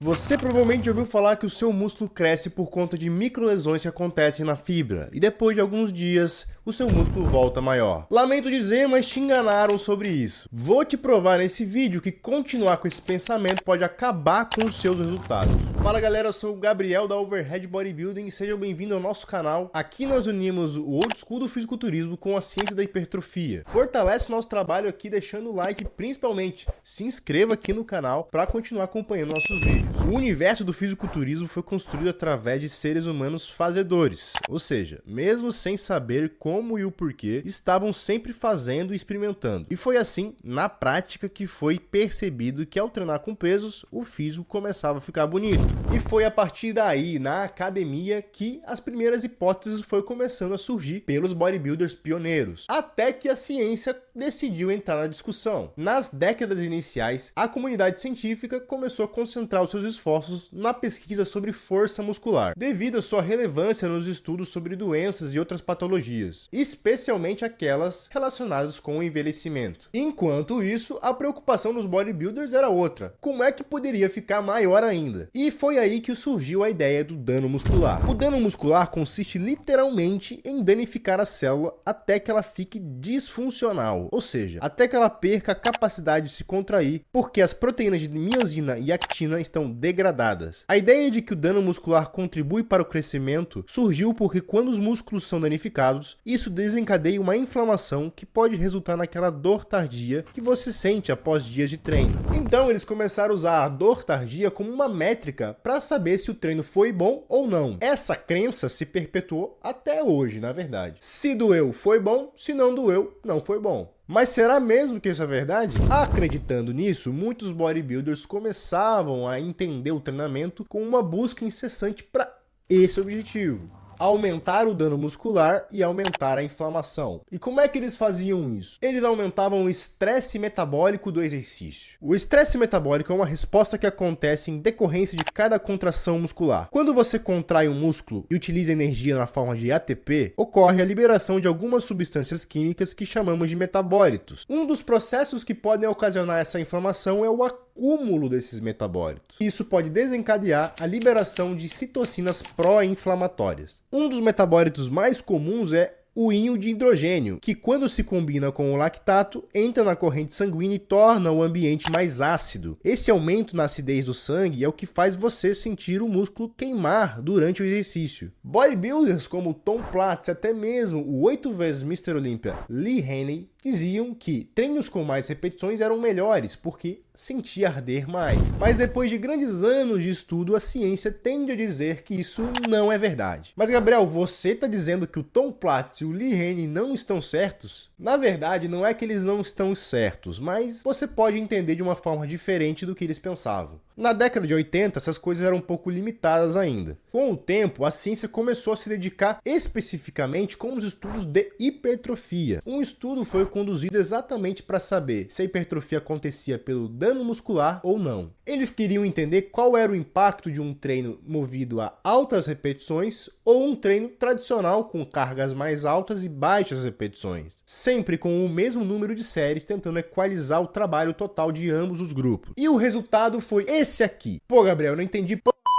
Você provavelmente ouviu falar que o seu músculo cresce por conta de microlesões que acontecem na fibra, e depois de alguns dias, o seu músculo volta maior. Lamento dizer, mas te enganaram sobre isso. Vou te provar nesse vídeo que continuar com esse pensamento pode acabar com os seus resultados. Fala galera, eu sou o Gabriel da Overhead Bodybuilding e sejam bem-vindos ao nosso canal. Aqui nós unimos o old school do fisiculturismo com a ciência da hipertrofia. Fortalece o nosso trabalho aqui deixando o like e principalmente se inscreva aqui no canal para continuar acompanhando nossos vídeos. O universo do fisiculturismo foi construído através de seres humanos fazedores, ou seja, mesmo sem saber como e o porquê, estavam sempre fazendo e experimentando. E foi assim, na prática, que foi percebido que ao treinar com pesos, o físico começava a ficar bonito. E foi a partir daí, na academia, que as primeiras hipóteses foram começando a surgir pelos bodybuilders pioneiros, até que a ciência decidiu entrar na discussão. Nas décadas iniciais, a comunidade científica começou a concentrar os seus esforços na pesquisa sobre força muscular, devido à sua relevância nos estudos sobre doenças e outras patologias, especialmente aquelas relacionadas com o envelhecimento. Enquanto isso, a preocupação dos bodybuilders era outra: como é que poderia ficar maior ainda? E foi aí que surgiu a ideia do dano muscular. O dano muscular consiste literalmente em danificar a célula até que ela fique disfuncional, ou seja, até que ela perca a capacidade de se contrair, porque as proteínas de miosina e actina estão degradadas. A ideia de que o dano muscular contribui para o crescimento surgiu porque quando os músculos são danificados, isso desencadeia uma inflamação que pode resultar naquela dor tardia que você sente após dias de treino. Então eles começaram a usar a dor tardia como uma métrica para saber se o treino foi bom ou não. Essa crença se perpetuou até hoje, na verdade. Se doeu, foi bom; se não doeu, não foi bom. Mas será mesmo que isso é verdade? Acreditando nisso, muitos bodybuilders começavam a entender o treinamento com uma busca incessante para esse objetivo: aumentar o dano muscular e aumentar a inflamação. E como é que eles faziam isso? Eles aumentavam o estresse metabólico do exercício. O estresse metabólico é uma resposta que acontece em decorrência de cada contração muscular. Quando você contrai um músculo e utiliza energia na forma de ATP, ocorre a liberação de algumas substâncias químicas que chamamos de metabólitos. Um dos processos que podem ocasionar essa inflamação é o acúmulo desses metabólitos. Isso pode desencadear a liberação de citocinas pró-inflamatórias. Um dos metabólitos mais comuns é o íon de hidrogênio, que quando se combina com o lactato, entra na corrente sanguínea e torna o ambiente mais ácido. Esse aumento na acidez do sangue é o que faz você sentir o músculo queimar durante o exercício. Bodybuilders como Tom Platz, até mesmo o 8 vezes Mr. Olympia Lee Haney, diziam que treinos com mais repetições eram melhores porque sentia arder mais. Mas depois de grandes anos de estudo, a ciência tende a dizer que isso não é verdade. Mas Gabriel, você está dizendo que o Tom Platz e o Lee Haney não estão certos? Na verdade, não é que eles não estão certos, mas você pode entender de uma forma diferente do que eles pensavam. Na década de 80, essas coisas eram um pouco limitadas ainda. Com o tempo, a ciência começou a se dedicar especificamente com os estudos de hipertrofia. Um estudo foi conduzido exatamente para saber se a hipertrofia acontecia pelo dano muscular ou não. Eles queriam entender qual era o impacto de um treino movido a altas repetições ou um treino tradicional com cargas mais altas e baixas repetições, sempre com o mesmo número de séries, tentando equalizar o trabalho total de ambos os grupos. E o resultado foi esse aqui. Pô, Gabriel, eu não entendi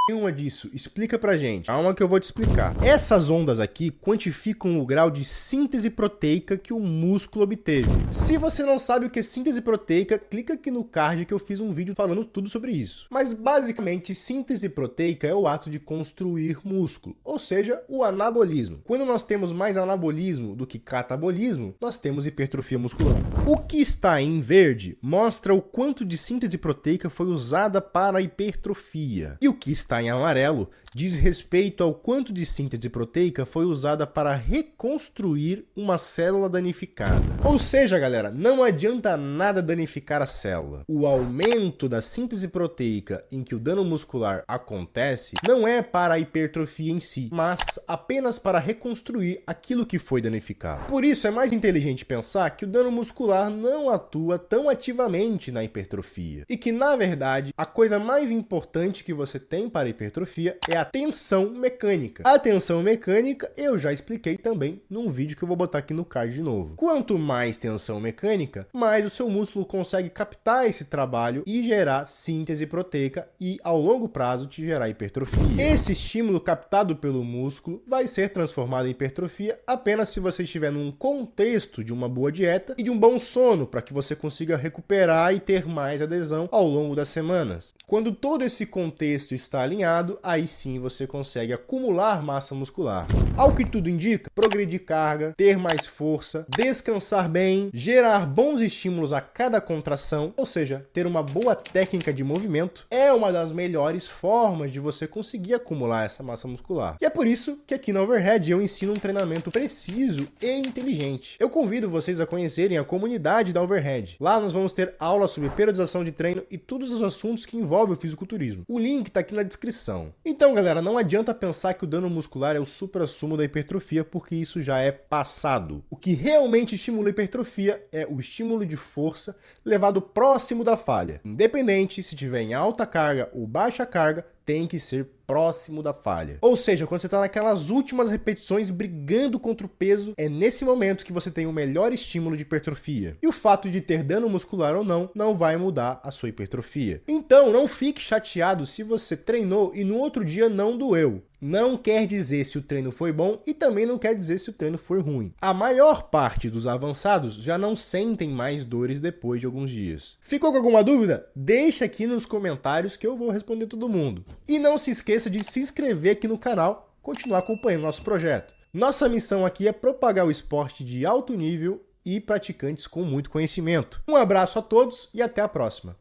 nenhuma disso. Explica pra gente. Calma que eu vou te explicar. Essas ondas aqui quantificam o grau de síntese proteica que o músculo obteve. Se você não sabe o que é síntese proteica, clica aqui no card que eu fiz um vídeo falando tudo sobre isso. Mas basicamente, síntese proteica é o ato de construir músculo, ou seja, o anabolismo. Quando nós temos mais anabolismo do que catabolismo, nós temos hipertrofia muscular. O que está em verde mostra o quanto de síntese proteica foi usada para a hipertrofia. E o que está em amarelo diz respeito ao quanto de síntese proteica foi usada para reconstruir uma célula danificada. Ou seja, galera, não adianta nada danificar a célula. O aumento da síntese proteica em que o dano muscular acontece não é para a hipertrofia em si, mas apenas para reconstruir aquilo que foi danificado. Por isso é mais inteligente pensar que o dano muscular não atua tão ativamente na hipertrofia e que, na verdade, a coisa mais importante que você tem para para hipertrofia é a tensão mecânica. A tensão mecânica eu já expliquei também num vídeo que eu vou botar aqui no card de novo. Quanto mais tensão mecânica, mais o seu músculo consegue captar esse trabalho e gerar síntese proteica e, ao longo prazo, te gerar hipertrofia. Esse estímulo captado pelo músculo vai ser transformado em hipertrofia apenas se você estiver num contexto de uma boa dieta e de um bom sono, para que você consiga recuperar e ter mais adesão ao longo das semanas. Quando todo esse contexto está alinhado, aí sim você consegue acumular massa muscular. Ao que tudo indica, progredir carga, ter mais força, descansar bem, gerar bons estímulos a cada contração, ou seja, ter uma boa técnica de movimento, é uma das melhores formas de você conseguir acumular essa massa muscular. E é por isso que aqui na Overhead eu ensino um treinamento preciso e inteligente. Eu convido vocês a conhecerem a comunidade da Overhead. Lá nós vamos ter aulas sobre periodização de treino e todos os assuntos que envolvem o fisiculturismo. O link está aqui na descrição. Então, galera, não adianta pensar que o dano muscular é o suprassumo da hipertrofia, porque isso já é passado. O que realmente estimula a hipertrofia é o estímulo de força levado próximo da falha. Independente se tiver em alta carga ou baixa carga, tem que ser próximo da falha. Ou seja, quando você está naquelas últimas repetições brigando contra o peso, é nesse momento que você tem o melhor estímulo de hipertrofia. E o fato de ter dano muscular ou não vai mudar a sua hipertrofia. Então, não fique chateado se você treinou e no outro dia não doeu. Não quer dizer se o treino foi bom e também não quer dizer se o treino foi ruim. A maior parte dos avançados já não sentem mais dores depois de alguns dias. Ficou com alguma dúvida? Deixa aqui nos comentários que eu vou responder todo mundo. E não se esqueça de se inscrever aqui no canal, continuar acompanhando nosso projeto. Nossa missão aqui é propagar o esporte de alto nível e praticantes com muito conhecimento. Um abraço a todos e até a próxima.